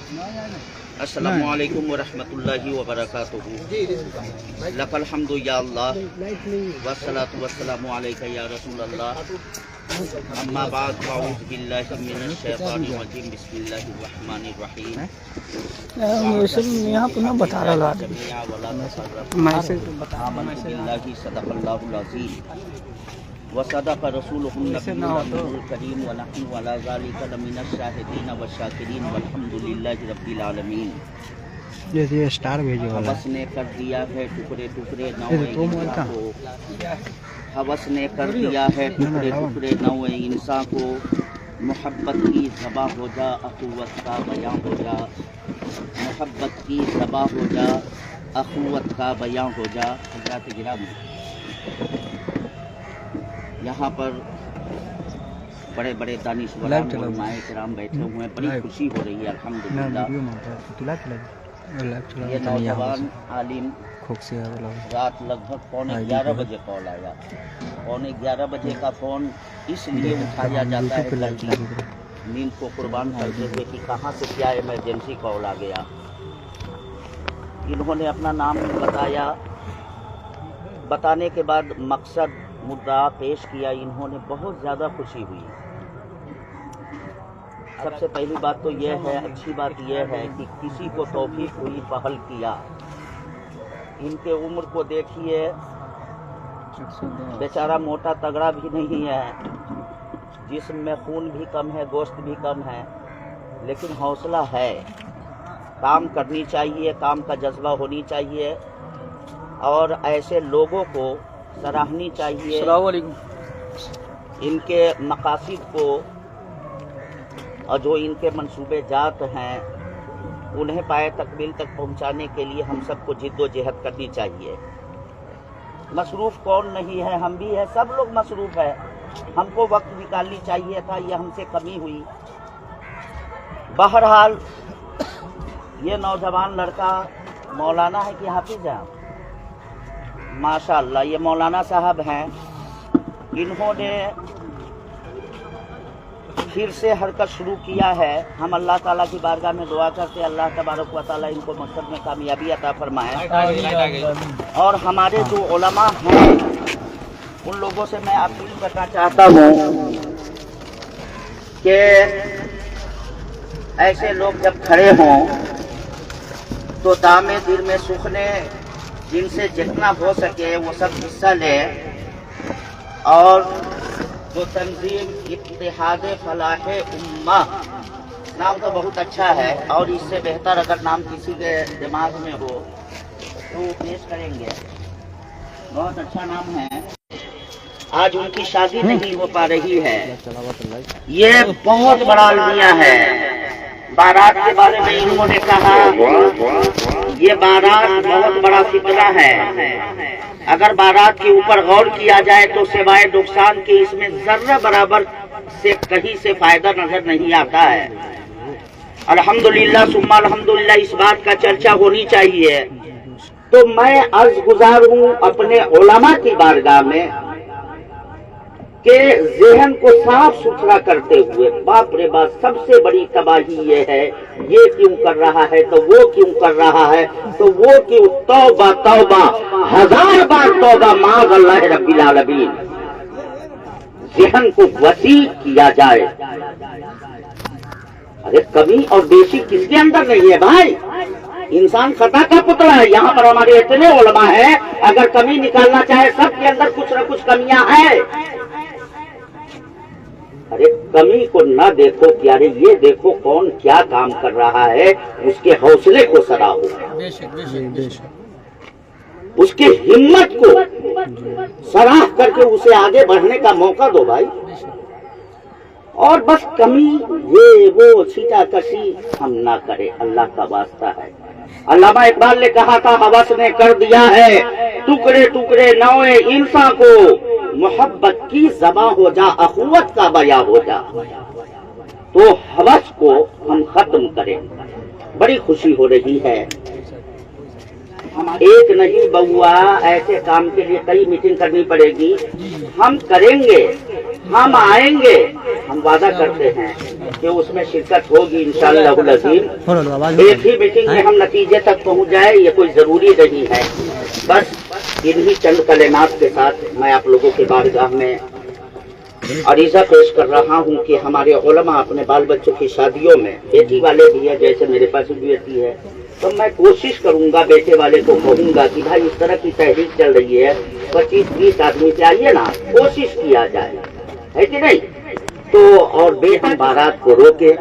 السلام علیکم ورحمۃ اللہ وبرکاتہ. لک الحمد یا اللہ والصلاۃ والسلام علیک یا رسول اللہ. اما بعد فاعوذ باللہ من الشیطان الرجیم. بسم اللہ الرحمن الرحیم. یہاں پہ نہ بتا رہا جميعا ولا میں سے آمنت باللہ صدق اللہ العظیم وصدق رسولہ النبی الکریم ونحن علی ذلک لمن الشاہدین والشاکرین والحمد للہ رب العالمین. جیسے اسٹار بھیجو والا حوث نے کر دیا ہے ٹکڑے ٹکڑے نوع انسان کو. حوث نے کر دیا ہے ٹکڑے ٹکڑے نوع انسان کو. محبت کی ذبح ہو جا اخوت کا بیان ہو جا. محبت کی ذبح ہو جا اخوت کا بیان ہو جا. حضرات گرامی، یہاں پر بڑے بڑے دانشوران علماء کرام بیٹھے ہوئے ہیں. بڑی خوشی ہو رہی ہے الحمدللہ. یہ نوجوان عالم رات لگ بھگ 11:15 بجے کال آیا. 11:15 بجے کا فون اس لیے اٹھایا جاتا ہے کہ نیند کو قربان کرتے ہوئے کہ کہاں سے کیا ایمرجنسی کال آ گیا. انہوں نے اپنا نام بتایا. بتانے کے بعد مقصد مدعا پیش کیا. انہوں نے بہت زیادہ خوشی ہوئی. سب سے پہلی بات تو یہ ہے، اچھی بات یہ ہے کہ کسی کو توفیق ہوئی پہل کیا. ان کے عمر کو دیکھیے، بیچارہ موٹا تگڑا بھی نہیں ہے، جسم میں خون بھی کم ہے، گوشت بھی کم ہے، لیکن حوصلہ ہے. کام کرنی چاہیے، کام کا جذبہ ہونی چاہیے، اور ایسے لوگوں کو سراہنی چاہیے. السلام علیکم. ان کے مقاصد کو اور جو ان کے منصوبے جات ہیں انہیں پائے تکمیل تک پہنچانے کے لیے ہم سب کو جد و جہد کرنی چاہیے. مصروف کون نہیں ہے؟ ہم بھی ہے، سب لوگ مصروف ہے. ہم کو وقت نکالنی چاہیے تھا، یہ ہم سے کمی ہوئی. بہرحال یہ نوجوان لڑکا مولانا ہے کہ حافظ ہے؟ ماشاء اللہ، یہ مولانا صاحب ہیں. انہوں نے پھر سے حرکت شروع کیا ہے. ہم اللہ تعالیٰ کی بارگاہ میں دعا کرتے ہیں اللہ تبارک و تعالیٰ ان کو مقصد میں کامیابی عطا فرمائے. اور ہمارے جو علماء ہیں ان لوگوں سے میں اپیل کرنا چاہتا ہوں کہ ایسے لوگ جب کھڑے ہوں تو دامے دل میں سوکھنے، جن سے جتنا ہو سکے وہ سب حصہ لے. اور جو تنظیم اتحاد فلاح امہ، نام تو بہت اچھا ہے، اور اس سے بہتر اگر نام کسی کے دماغ میں ہو تو پیش کریں گے. بہت اچھا نام ہے. آج ان کی شادی نہیں ہو پا رہی ہے. یہ بہت بڑا المیہ ہے. بارات کے بارے میں انہوں نے کہا یہ بارات بہت بڑا فتنہ ہے. اگر بارات کے اوپر غور کیا جائے تو سوائے نقصان کے اس میں ذرہ برابر سے کہیں سے فائدہ نظر نہیں آتا ہے. الحمدللہ ثم الحمدللہ اس بات کا چرچا ہونی چاہیے. تو میں عرض گزار ہوں اپنے علماء کی بارگاہ میں کہ ذہن کو صاف ستھرا کرتے ہوئے، باپ رے باپ سب سے بڑی تباہی یہ ہے، یہ کیوں کر رہا ہے تو وہ کیوں کر رہا ہے تو وہ کیوں. توبہ توبہ، 1000 بار توبہ معاذ اللہ رب العالمین. ذہن کو وسیع کیا جائے. ارے کمی اور بیشی کس کے اندر نہیں ہے بھائی؟ انسان خطا کا پتلا ہے. یہاں پر ہمارے اتنے علماء ہیں، اگر کمی نکالنا چاہے سب کے اندر کچھ نہ کچھ کمیاں ہیں. ارے کمی کو نہ دیکھو کہ ارے یہ دیکھو کون کیا کام کر رہا ہے، اس کے حوصلے کو سراہو، اس کے ہمت کو سراہ کر کے اسے آگے بڑھنے کا موقع دو بھائی. اور بس کمی یہ وہ چھیٹا کشی ہم نہ کرے، اللہ کا واسطہ ہے. علامہ اقبال نے کہا تھا حوث نے کر دیا ہے ٹکڑے ٹکڑے نوع انسان کو. محبت کی ذبح ہو جا اخوت کا بیان ہو جا. تو حوث کو ہم ختم کریں. بڑی خوشی ہو رہی ہے. ایک نہیں بہوا، ایسے کام کے لیے کئی میٹنگ کرنی پڑے گی. ہم کریں گے ہم آئیں گے، ہم وعدہ کرتے ہیں کہ اس میں شرکت ہوگی انشاءاللہ العظیم۔ ایک ہی میٹنگ میں ہم نتیجے تک پہنچ جائے یہ کوئی ضروری نہیں ہے۔ بس انہی چند کلمات کے ساتھ میں آپ لوگوں کے بارگاہ میں عریضہ پیش کر رہا ہوں کہ ہمارے علماء اپنے بال بچوں کی شادیوں میں، بیٹی والے بھی ہے جیسے میرے پاس بھی بیٹی ہے، تو میں کوشش کروں گا، بیٹے والے کو کہوں گا کہ بھائی اس طرح کی تحریک چل رہی ہے، 25-20 آدمی سے آئیے نا، کوشش کیا جائے، ہے کہ نہیں؟ تو اور بیٹی بارات کو روکے،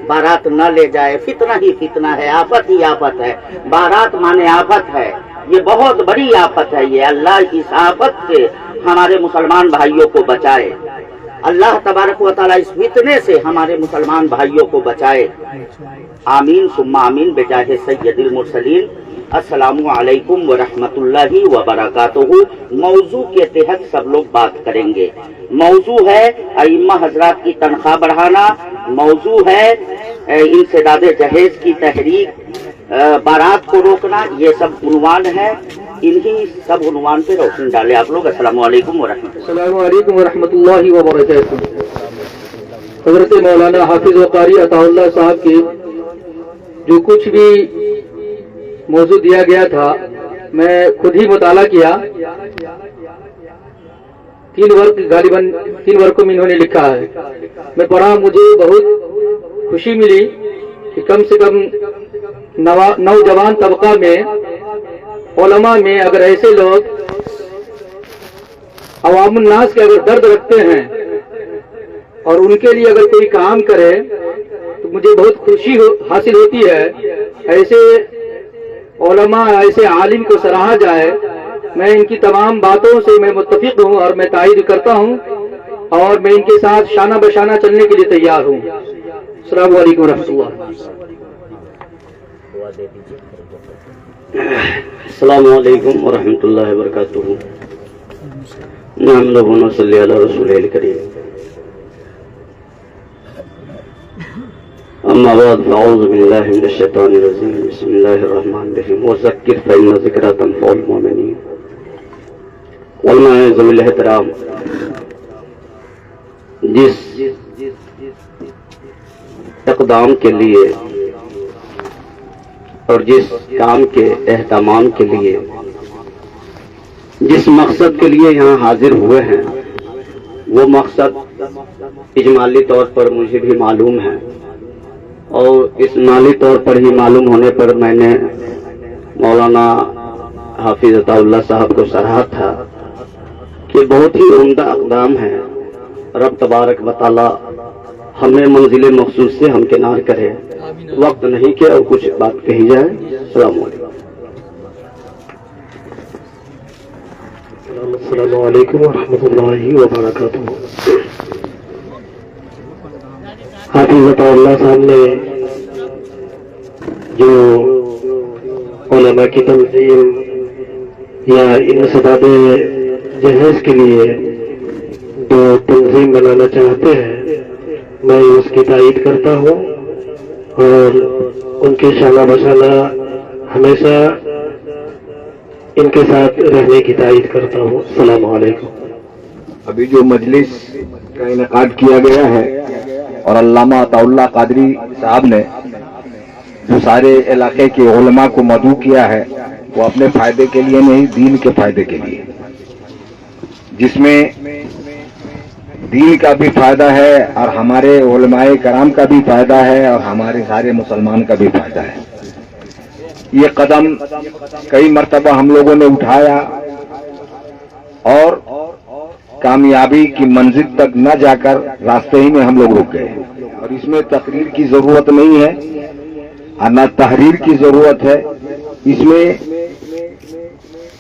بارات نہ لے جائے، فتنہ ہی فتنہ ہے، آفت ہی آفت ہے، بارات مانے آفت ہے، یہ بہت بڑی آفت ہے، یہ اللہ اس آفت سے ہمارے مسلمان بھائیوں کو بچائے، اللہ تبارک و تعالیٰ اس فتنے سے ہمارے مسلمان بھائیوں کو بچائے، آمین ثم آمین بجاہ سید المرسلین۔ السلام علیکم ورحمۃ اللہ وبرکاتہ۔ موضوع کے تحت سب لوگ بات کریں گے۔ موضوع ہے ائمہ حضرات کی تنخواہ بڑھانا، موضوع ہے انسداد جہیز کی تحریک، بارات کو روکنا، یہ سب عنوان ہے، انہی سب عنوان پہ روشنی ڈالے آپ لوگ۔ السلام علیکم ورحمۃ اللہ۔ السلام علیکم ورحمۃ اللہ وبرکاتہ۔ حضرت مولانا حافظ و قاری عطا اللہ صاحب کے جو کچھ بھی موضوع دیا گیا تھا میں خود ہی مطالعہ کیا، 3 ورق غالباً 3 ورقوں میں انہوں نے لکھا ہے، میں پڑھا، مجھے بہت خوشی ملی کہ کم سے کم نوجوان طبقہ میں، علماء میں اگر ایسے لوگ عوام الناس کے اگر درد رکھتے ہیں اور ان کے لیے اگر کوئی کام کرے تو مجھے بہت خوشی حاصل ہوتی ہے۔ ایسے علماء، ایسے عالم کو سراہا جائے، میں ان کی تمام باتوں سے میں متفق ہوں اور میں تائید کرتا ہوں اور میں ان کے ساتھ شانہ بشانہ چلنے کے لیے تیار ہوں۔ السلام علیکم ورحمۃ اللہ۔ السلام علیکم ورحمۃ اللہ وبرکاتہ۔ نحمدہ و نصلی علی رسولہ الکریم، اما بعد فاعوذ باللہ من الشیطان الرجیم، بسم اللہ الرحمن الرحیم، وذکر فإن الذکریٰ تنفع المؤمنین۔ علماء ذوی الاحترام، جس اقدام کے لیے اور جس کام کے اہتمام کے لیے، جس مقصد کے لیے یہاں حاضر ہوئے ہیں، وہ مقصد اجمالی طور پر مجھے بھی معلوم ہے، اور اس مالی طور پر ہی معلوم ہونے پر میں نے مولانا حافظ عطا اللہ صاحب کو سراہا تھا کہ بہت ہی عمدہ اقدام ہے۔ رب تبارک و تعالی ہمیں منزل مخصوص سے ہمکنار کرے۔ وقت نہیں کہ اور کچھ بات کہی جائے۔ السلام علیکم۔ السلام علیکم ورحمۃ اللہ وبرکاتہ۔ حافظ عطا اللہ صاحب نے جو علماء کی تنظیم یا انسداد جہیز کے لیے جو تنظیم بنانا چاہتے ہیں، میں اس کی تائید کرتا ہوں اور ان کے شانہ بشانہ ہمیشہ ان کے ساتھ رہنے کی تائید کرتا ہوں۔ السلام علیکم۔ ابھی جو مجلس کا انعقاد کیا گیا ہے اور علامہ عطا اللہ قادری صاحب نے جو سارے علاقے کے علماء کو مدعو کیا ہے، وہ اپنے فائدے کے لیے نہیں، دین کے فائدے کے لیے، جس میں دین کا بھی فائدہ ہے اور ہمارے علماء کرام کا بھی فائدہ ہے اور ہمارے سارے مسلمان کا بھی فائدہ ہے۔ یہ قدم کئی مرتبہ ہم لوگوں نے اٹھایا اور کامیابی کی منزل تک نہ جا کر راستے ہی میں ہم لوگ رک گئے، اور اس میں تقریر کی ضرورت نہیں ہے اور نہ تحریر کی ضرورت ہے، اس میں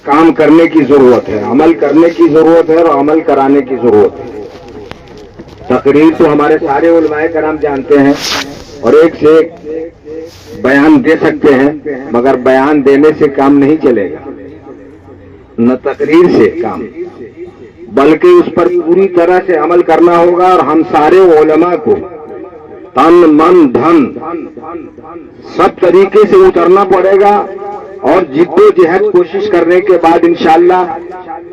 کام کرنے کی ضرورت ہے، عمل کرنے کی ضرورت ہے اور عمل کرانے کی ضرورت ہے۔ تقریر تو ہمارے سارے علماء کرام جانتے ہیں اور ایک سے ایک بیان دے سکتے ہیں، مگر بیان دینے سے کام نہیں چلے گا، نہ تقریر سے کام، بلکہ اس پر پوری طرح سے عمل کرنا ہوگا، اور ہم سارے علماء کو تن من دھن سب طریقے سے اترنا پڑے گا، اور جد و جہد کوشش کرنے کے بعد انشاءاللہ